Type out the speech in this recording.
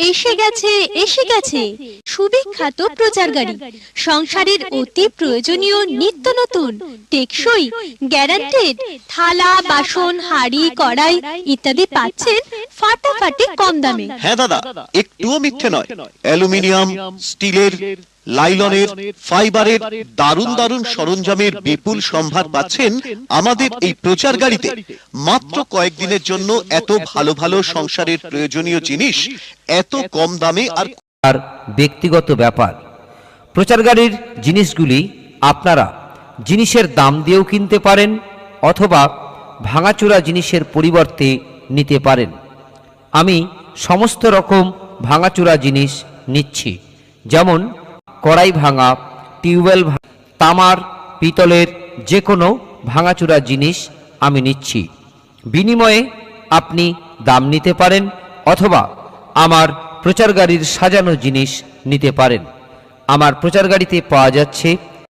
এসে গেছে সুবিখ্যাত প্রচার গাড়ি, সংসারের অতি প্রয়োজনীয় নিত্য নতুন টেকসই গ্যারান্টেড থালা বাসন হাঁড়ি কড়াই ইত্যাদি পাচ্ছেন ফাটাফাটি কম দামে। হ্যাঁ দাদা, একটুও মিথ্যে নয়। অ্যালুমিনিয়াম, স্টিলের, লাইলনের, ফাইবারের দারুণ দারুণ সরঞ্জামের বিপুল সম্ভার পাচ্ছেন আমাদের এই প্রচার গাড়িতে। মাত্র কয়েকদিনের জন্য এত ভালো ভালো সংসারের প্রয়োজনীয় জিনিস এত কম দামে। আর ব্যক্তিগত ব্যাপার, প্রচার গাড়ির জিনিসগুলি আপনারা জিনিসের দাম দিয়েও কিনতে পারেন অথবা ভাঙাচোরা জিনিসের পরিবর্তে নিতে পারেন। আমি সমস্ত রকম ভাঙাচোরা জিনিস নিচ্ছি, যেমন কড়াই ভাঙা, টিউবওয়েল ভাঙা, তামার পিতলের যে কোনো ভাঙাচোরা জিনিস আমি নিচ্ছি। বিনিময়ে আপনি দাম নিতে পারেন অথবা আমার প্রচার গাড়ির সাজানো জিনিস নিতে পারেন। আমার প্রচার গাড়িতে পাওয়া যাচ্ছে